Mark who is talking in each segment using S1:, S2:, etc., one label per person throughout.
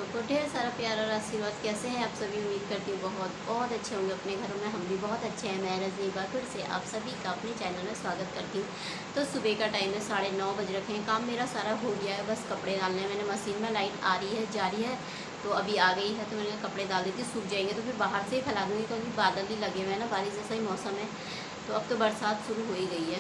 S1: को ढेर सारा प्यार और आशीर्वाद। कैसे हैं आप सभी? उम्मीद करती हूँ बहुत बहुत अच्छे होंगे अपने घरों में। हम भी बहुत अच्छे हैं। मैं रजनी एक बार फिर से आप सभी का अपने चैनल में स्वागत करती हूँ। तो सुबह का टाइम है, 9:30 बज रखे हैं। काम मेरा सारा हो गया है, बस कपड़े डालने हैं। मैंने मशीन में लाइट आ रही है जा रही है तो अभी आ गई है, तो मैंने कपड़े डाल देती हूँ। सूख जाएंगे तो फिर बाहर से ही फैला दूँगी, क्योंकि बादल ही लगे हुए हैं ना, बारिश जैसा ही मौसम है। तो अब तो बरसात शुरू हो ही गई है,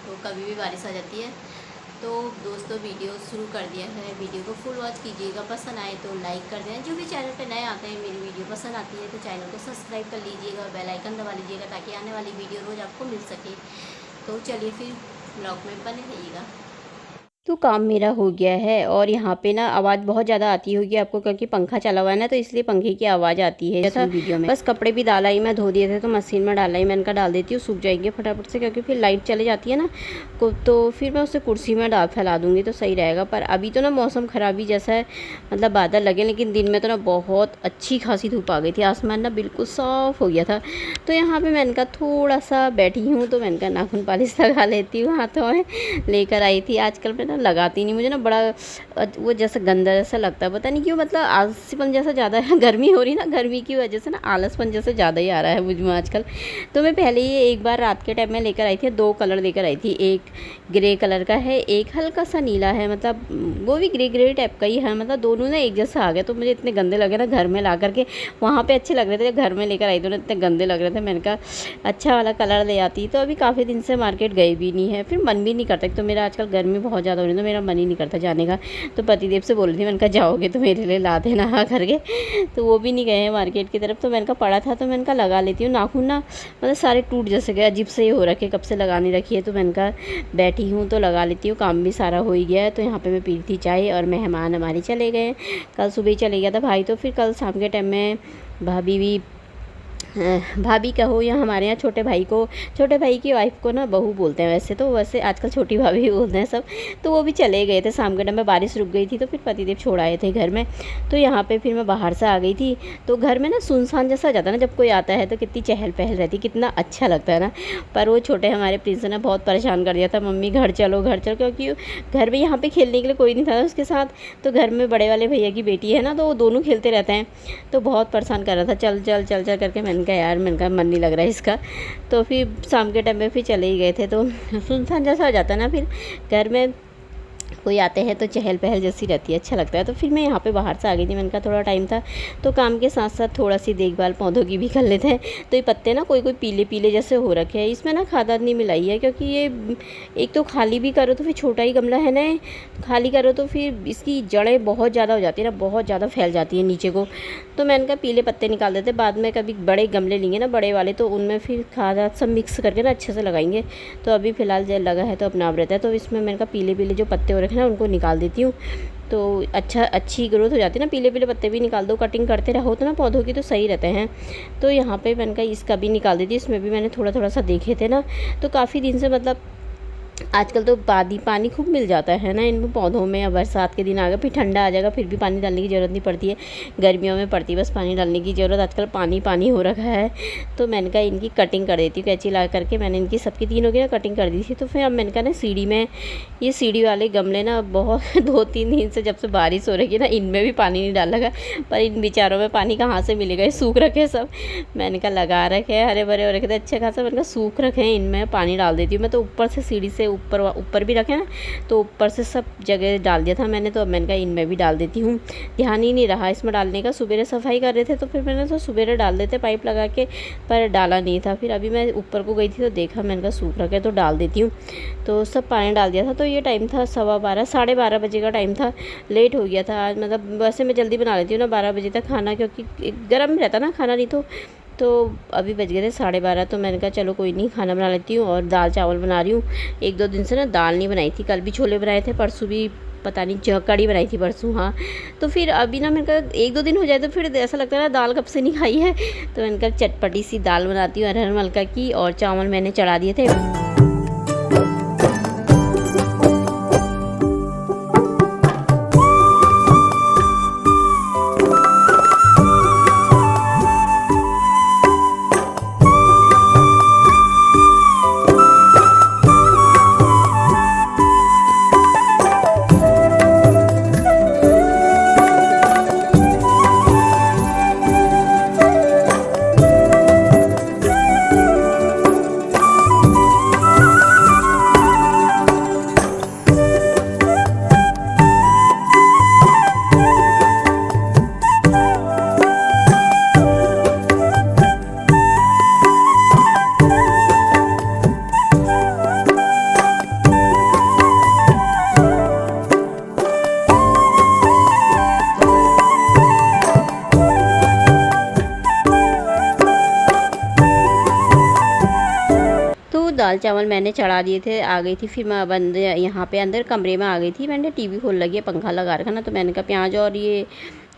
S1: तो कभी भी बारिश आ जाती है। तो दोस्तों वीडियो शुरू कर दिया है, वीडियो को फुल वॉच कीजिएगा। पसंद आए तो लाइक कर दें। जो भी चैनल पे नए आते हैं, मेरी वीडियो पसंद आती है तो चैनल को सब्सक्राइब कर लीजिएगा और बेल आइकन दबा लीजिएगा, ताकि आने वाली वीडियो रोज़ आपको मिल सके। तो चलिए फिर ब्लॉग में बने रहिएगा। तो काम मेरा हो गया है और यहाँ पे ना आवाज़ बहुत ज़्यादा आती होगी आपको, क्योंकि पंखा चला हुआ है ना, तो इसलिए पंखे की आवाज़ आती है जैसा वीडियो में। बस कपड़े भी डाला ही, मैं धो दिए थे तो मशीन में डाला ही। मैंने कहा डाल देती हूँ, सूख जाएंगे फटाफट से, क्योंकि फिर लाइट चले जाती है ना तो फिर मैं उसे कुर्सी में फैला दूँगी तो सही रहेगा। पर अभी तो ना मौसम ख़राबी जैसा है, मतलब बादल लगे, लेकिन दिन में तो ना बहुत अच्छी खासी धूप आ गई थी। आसमान ना बिल्कुल साफ़ हो गया था। तो यहाँ पर मैंने कहा थोड़ा सा बैठी हूँ तो मैंने कहा नाखून पॉलिश लगा लेती हूँ। हाथों में लेकर आई थी। आजकल मैं लगाती नहीं, मुझे ना बड़ा वो जैसा गंदा जैसा लगता है, पता नहीं क्यों। मतलब आलसीपन जैसा ज़्यादा है, गर्मी हो रही ना, गर्मी की वजह से ना आलसपन जैसा ज़्यादा ही आ रहा है मुझ में आजकल। तो मैं पहले ही एक बार रात के टाइम में लेकर आई थी, 2 कलर लेकर आई थी। एक ग्रे कलर का है, एक हल्का सा नीला है, मतलब वो भी ग्रे टाइप का ही है। मतलब दोनों ना एक जैसा आ गया, तो मुझे इतने गंदे लगे ना घर में ला करके। वहाँ पर अच्छे लग रहे थे, घर में लेकर आई तो ना इतने गंदे लग रहे थे। मैंने कहा अच्छा वाला कलर ले आती। तो अभी काफ़ी दिन से मार्केट गई भी नहीं है, फिर मन भी नहीं करता। तो मेरा आजकल गर्मी बहुत ज़्यादा हो रही है, तो मेरा मन ही नहीं करता जाने का। तो पतिदेव से बोल रही थी, मैंने कहा जाओगे तो मेरे लिए ला देना करके। तो वो भी नहीं गए हैं मार्केट की तरफ। तो मैंने कहा पड़ा था तो मैंने कहा लगा लेती हूँ। नाखून ना मतलब सारे टूट जैसे गए, अजीब से ही हो रखे, कब से लगाने रखी है। तो मैंने कहा बैठी हूँ तो लगा लेती हूँ, काम भी सारा हो ही गया है। तो यहाँ पर मैं पी थी चाय और मेहमान हमारे चले गए। कल सुबह ही चले गया था भाई, तो फिर कल शाम के टाइम में भाभी कहो या हमारे यहाँ छोटे भाई की वाइफ को ना बहू बोलते हैं। वैसे आजकल छोटी भाभी भी बोलते हैं सब। तो वो भी चले गए थे शाम के टाइम में, बारिश रुक गई थी तो फिर पतिदेव छोड़ आए थे घर में। तो यहाँ पे फिर मैं बाहर से आ गई थी। तो घर में ना सुनसान जैसा हो जाता है ना, जब कोई आता है तो कितनी चहल पहल रहती, कितना अच्छा लगता है ना। पर वो छोटे हमारे प्रिंस ने बहुत परेशान कर दिया था, मम्मी घर चलो, क्योंकि घर में यहाँ पर खेलने के लिए कोई नहीं था उसके साथ। तो घर में बड़े वाले भैया की बेटी है ना, तो वो दोनों खेलते रहते हैं। तो बहुत परेशान कर रहा था, चल चल चल चल करके। मैंने कहा मन नहीं लग रहा है इसका। तो फिर शाम के टाइम में फिर चले ही गए थे। तो सुनसान जैसा हो जाता है ना, फिर घर में कोई आते हैं तो चहल पहल जैसी रहती है, अच्छा लगता है। तो फिर मैं यहाँ पे बाहर से आ गई थी। मैंने कहा थोड़ा टाइम था तो काम के साथ साथ थोड़ा सी देखभाल पौधों की भी कर लेते हैं। तो ये पत्ते ना कोई पीले जैसे हो रखे हैं। इसमें ना खाद नहीं मिलाई है, क्योंकि ये एक तो खाली भी करो तो फिर छोटा ही गमला है ना, खाली करो तो फिर इसकी जड़ें बहुत ज़्यादा हो जाती है ना, बहुत ज़्यादा फैल जाती है नीचे को। तो मैंने कहा पीले पत्ते निकाल देते, बाद में कभी बड़े गमले लेंगे ना, बड़े वाले, तो उनमें फिर खाद सब मिक्स करके ना अच्छे से लगाएंगे। तो अभी फ़िलहाल जेल लगा है तो अपना आप रहता है। तो इसमें मैंने कहा पीले जो पत्ते हो रखे ना उनको निकाल देती हूँ, तो अच्छी ग्रोथ हो जाती है ना। पीले पत्ते भी निकाल दो, कटिंग करते रहो तो ना पौधों की, तो सही रहते हैं। तो यहाँ पे मैंने कहा इसका भी निकाल देती। इसमें भी मैंने थोड़ा सा देखे थे ना, तो काफ़ी दिन से मतलब आजकल तो पानी खूब मिल जाता है ना इन पौधों में। अब बरसात के दिन आ गए, फिर ठंडा आ जाएगा, फिर भी पानी डालने की ज़रूरत नहीं पड़ती है। गर्मियों में पड़ती है बस पानी डालने की ज़रूरत। आजकल पानी हो रखा है। तो मैंने कहा इनकी कटिंग कर देती हूँ, कैंची ला करके मैंने इनकी सबकी तीनों की ना कटिंग कर दी थी। तो फिर अब मैंने कहा ना सीढ़ी में, ये सीढ़ी वाले गमले ना बहुत 2-3 दिन से जब से बारिश हो रही है ना, इनमें भी पानी नहीं डाल लगा। पर इन बेचारों में पानी कहाँ से मिलेगा, सूख रखे सब। मैंने कहा लगा रखे हरे भरे हो रखे थे अच्छे खासा। मैंने कहा सूख रखे हैं, इनमें पानी डाल देती हूँ मैं। तो ऊपर से सीढ़ी से ऊपर भी रखे ना, तो ऊपर से सब जगह डाल दिया था मैंने। तो अब मैंने कहा इनमें भी डाल देती हूँ, ध्यान ही नहीं रहा इसमें डालने का। सुबेरे सफाई कर रहे थे तो फिर मैंने तो सुबेरे डाल देते पाइप लगा के, पर डाला नहीं था। फिर अभी मैं ऊपर को गई थी तो देखा, मैंने कहा सूख रखे तो डाल देती हूँ। तो सब पानी डाल दिया था। तो ये टाइम था 12:15 12:30 बजे का टाइम था। लेट हो गया था आज, मतलब वैसे मैं जल्दी बना लेती हूँ ना 12 बजे तक खाना, क्योंकि गर्म रहता ना खाना, नहीं तो अभी बज गए थे 12:30। तो मैंने कहा चलो कोई नहीं, खाना बना लेती हूँ। और दाल चावल बना रही हूँ। 1-2 दिन से ना दाल नहीं बनाई थी। कल भी छोले बनाए थे, परसों भी पता नहीं कड़ी बनाई थी परसों। हाँ, तो फिर अभी ना मैंने कहा 1-2 दिन हो जाए तो फिर ऐसा लगता है ना दाल कब से नहीं खाई है। तो मैंने कहा चटपटी सी दाल बनाती हूँ अरहर मलका की, और चावल मैंने चढ़ा दिए थे। दाल चावल मैंने चढ़ा दिए थे, आ गई थी। फिर मैं बंद यहाँ पे अंदर कमरे में आ गई थी। मैंने टीवी खोल लगी है, पंखा लगा रखा ना, तो मैंने कहा प्याज और ये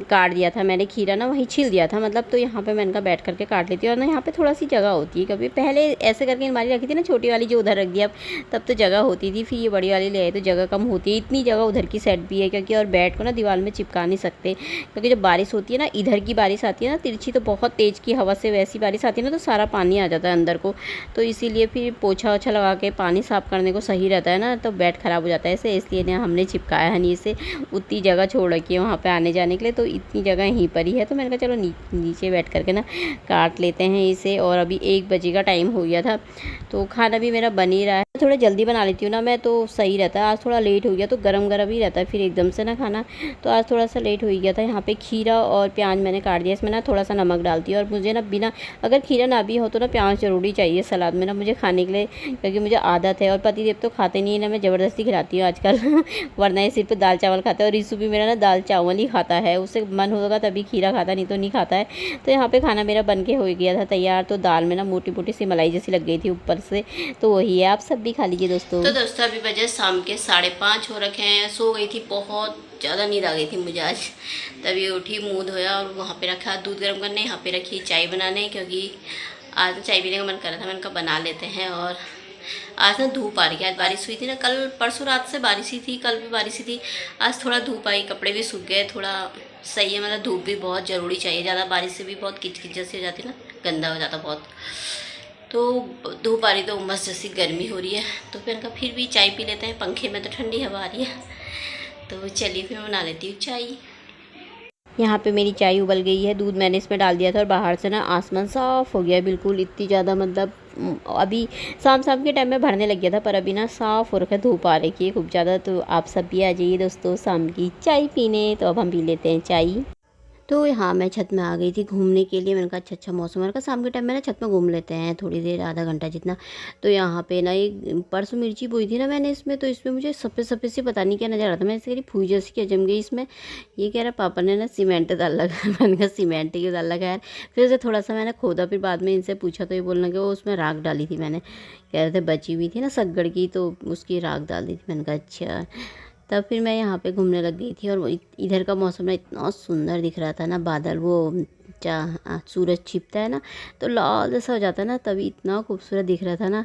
S1: काट दिया था मैंने, खीरा ना वहीं छील दिया था मतलब। तो यहाँ पे मैंने कहा बैठ करके काट लेती हूँ। और ना यहाँ पे थोड़ा सी जगह होती है, कभी पहले ऐसे करके अलमारी रखी थी ना छोटी वाली जो उधर रख दिया, तब तो जगह होती थी। फिर ये बड़ी वाली ले आई तो जगह कम होती है। इतनी जगह उधर की सेट भी है क्योंकि, और बेड को ना दीवार में चिपका नहीं सकते क्योंकि जब बारिश होती है ना, इधर की बारिश आती है ना तिरछी, तो बहुत तेज़ की हवा से वैसी बारिश आती है ना, तो सारा पानी आ जाता है अंदर को। तो इसीलिए फिर पोछा ओछा लगा के पानी साफ़ करने को सही रहता है ना, तो बेड ख़राब हो जाता है ऐसे। इसलिए ना हमने चिपकाया है नहीं से, उतनी जगह छोड़ रखी है वहाँ पे आने जाने के लिए, तो इतनी जगह यहीं पर ही है। तो मैंने कहा चलो नीचे बैठ करके ना काट लेते हैं इसे। और अभी 1 बजे का टाइम हो गया था, तो खाना भी मेरा बन ही रहा है। थोड़ा जल्दी बना लेती हूँ ना मैं, तो सही रहता है। आज थोड़ा लेट हो गया तो गरम गरम ही रहता है फिर एकदम से ना खाना, तो आज थोड़ा सा लेट हो ही गया था। यहाँ पे खीरा और प्याज मैंने काट दिया, इसमें ना थोड़ा सा नमक डालती है। और मुझे ना बिना, अगर खीरा ना भी हो तो ना प्याज ज़रूरी चाहिए सलाद में ना मुझे खाने के लिए, क्योंकि मुझे आदत है। और पतिदेव तो खाते नहीं है ना, मैं ज़बरदस्ती खिलाती हूँ आजकल वरना ये सिर्फ दाल चावल खाता है। और रिसु भी मेरा ना दाल चावल ही खाता है, उससे मन होगा तभी खीरा खाता, नहीं तो नहीं खाता है। तो यहाँ पे खाना मेरा बन के हो गया था तैयार। तो दाल में ना मोटी मोटी सी मलाई जैसी लग गई थी ऊपर से, तो वही है। आप सब भी खा लीजिए दोस्तों। तो दोस्तों अभी बजे शाम के 5:30 हो रखे हैं। सो गई थी, बहुत ज़्यादा नींद आ गई थी मुझे आज। तभी उठी, मुँह धोया और वहाँ पे रखा दूध गर्म करने, यहाँ पे रखी चाय बनाने, क्योंकि आज चाय पीने का मन कर रहा था। मैंने कहा बना लेते हैं। और आज ना धूप आ रही है, आज बारिश हुई थी ना, कल परसों रात से बारिश ही थी, कल भी बारिश ही थी। आज थोड़ा धूप आई, कपड़े भी सूख गए, थोड़ा सही है। मतलब धूप भी बहुत ज़रूरी चाहिए, ज़्यादा बारिश से भी बहुत किचकिच जैसी हो जाती है ना, गंदा हो जाता बहुत। तो धूप आ रही तो उमस जैसी गर्मी हो रही है, तो फिर कहा फिर भी चाय पी लेते हैं, पंखे में तो ठंडी हवा आ रही है। तो चलिए फिर बना लेती हूँ चाय। यहाँ पे मेरी चाय उबल गई है, दूध मैंने इसमें डाल दिया था और बाहर से ना आसमान साफ़ हो गया है बिल्कुल। इतनी ज़्यादा मतलब अभी शाम के टाइम में भरने लग गया था, पर अभी ना साफ़ हो रखा है, धूप आ रही है खूब ज़्यादा। तो आप सब भी आ जाइए दोस्तों शाम की चाय पीने। तो अब हम पी लेते हैं चाय। तो हाँ, मैं छत में आ गई थी घूमने के लिए। मैंने कहा अच्छा मौसम है, शाम के टाइम में ना छत में घूम लेते हैं थोड़ी देर, आधा घंटा जितना। तो यहाँ पे ना एक परसों मिर्ची बोई थी ना मैंने इसमें, तो इसमें मुझे सफ़ेद से पता नहीं क्या नज़र आ रहा था। मैं इससे कह फूई जैसी क्या जम गई इसमें। ये कह रहा पापा ने ना सीमेंट डाल लगा मैंने कहा सीमेंट ही डाल लगा यार। फिर उसे थोड़ा सा मैंने खोदा, फिर बाद में इनसे पूछा तो ये बोलने कि वो उसमें राख डाली थी मैंने, कह रहे थे बची हुई थी ना सग्गड़ की, तो उसकी राख डाल दी थी। मैंने कहा अच्छा। तब फिर मैं यहाँ पे घूमने लग गई थी। और इधर का मौसम ना इतना सुंदर दिख रहा था ना, बादल वो सूरज छिपता है ना तो लाल जैसा हो जाता है ना, तभी इतना खूबसूरत दिख रहा था ना।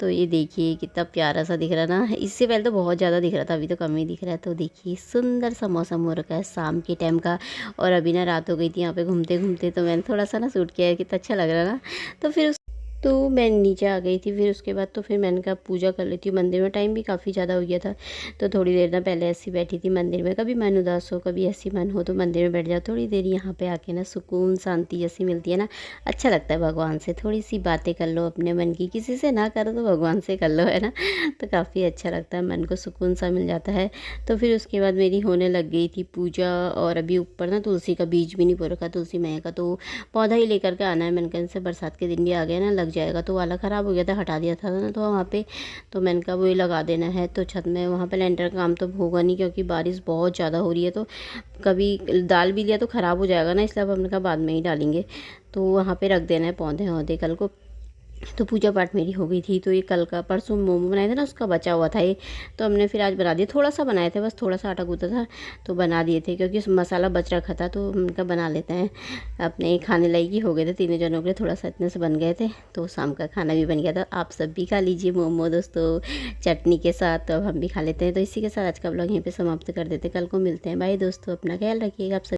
S1: तो ये देखिए कितना प्यारा सा दिख रहा ना, इससे पहले तो बहुत ज़्यादा दिख रहा था, अभी तो कम ही दिख रहा है। तो देखिए सुंदर सा मौसम हो रखा है शाम के टाइम का। और अभी ना रात हो गई थी यहाँ पे घूमते घूमते, तो मैंने थोड़ा सा ना शूट किया है, कितना अच्छा लग रहा ना। तो मैं नीचे आ गई थी। फिर उसके बाद तो फिर मैंने कहा पूजा कर लेती हूँ मंदिर में, टाइम भी काफ़ी ज़्यादा हो गया था। तो थोड़ी देर ना पहले ऐसी बैठी थी मंदिर में, कभी मन उदास हो कभी ऐसी मन हो तो मंदिर में बैठ जाओ थोड़ी देर। यहाँ पे आके ना सुकून शांति जैसी मिलती है ना, अच्छा लगता है। भगवान से थोड़ी सी बातें कर लो अपने मन की, किसी से ना करो तो भगवान से कर लो, है ना। तो काफ़ी अच्छा लगता है, मन को सुकून सा मिल जाता है। तो फिर उसके बाद मेरी होने लग गई थी पूजा। और अभी ऊपर ना तुलसी का बीज भी नहीं बो रखा, तुलसी मैया का तो पौधा ही लेकर के आना है। मैंने कहा से बरसात के दिन भी आ गया ना, लग जाएगा। तो वाला ख़राब हो गया था, हटा दिया था ना तो वहाँ पे, तो मैंने कहा वही लगा देना है। तो छत में वहाँ पे लेंटर का काम तो होगा नहीं क्योंकि बारिश बहुत ज़्यादा हो रही है, तो कभी डाल भी लिया तो ख़राब हो जाएगा ना, इसलिए अब हमने कहा बाद में ही डालेंगे। तो वहाँ पे रख देना है पौधे वौधे कल को। तो पूजा पाठ मेरी हो गई थी। तो ये कल का परसों मोमो बनाए थे ना, उसका बचा हुआ था ये, तो हमने फिर आज बना दिया। थोड़ा सा बनाए थे, बस थोड़ा सा आटा गूंथा था तो बना दिए थे, क्योंकि मसाला बच रखा था। तो उनका बना लेते हैं, अपने खाने लायक ही हो गए थे तीनों जनों के लिए, थोड़ा सा इतने से बन गए थे। तो शाम का खाना भी बन गया था। आप सब भी खा लीजिए मोमो दोस्तों चटनी के साथ, तो अब हम भी खा लेते हैं। तो इसी के साथ आज का ब्लॉग यहीं पर समाप्त कर देते, कल को मिलते हैं। बाय दोस्तों, अपना ख्याल रखिएगा आप सब।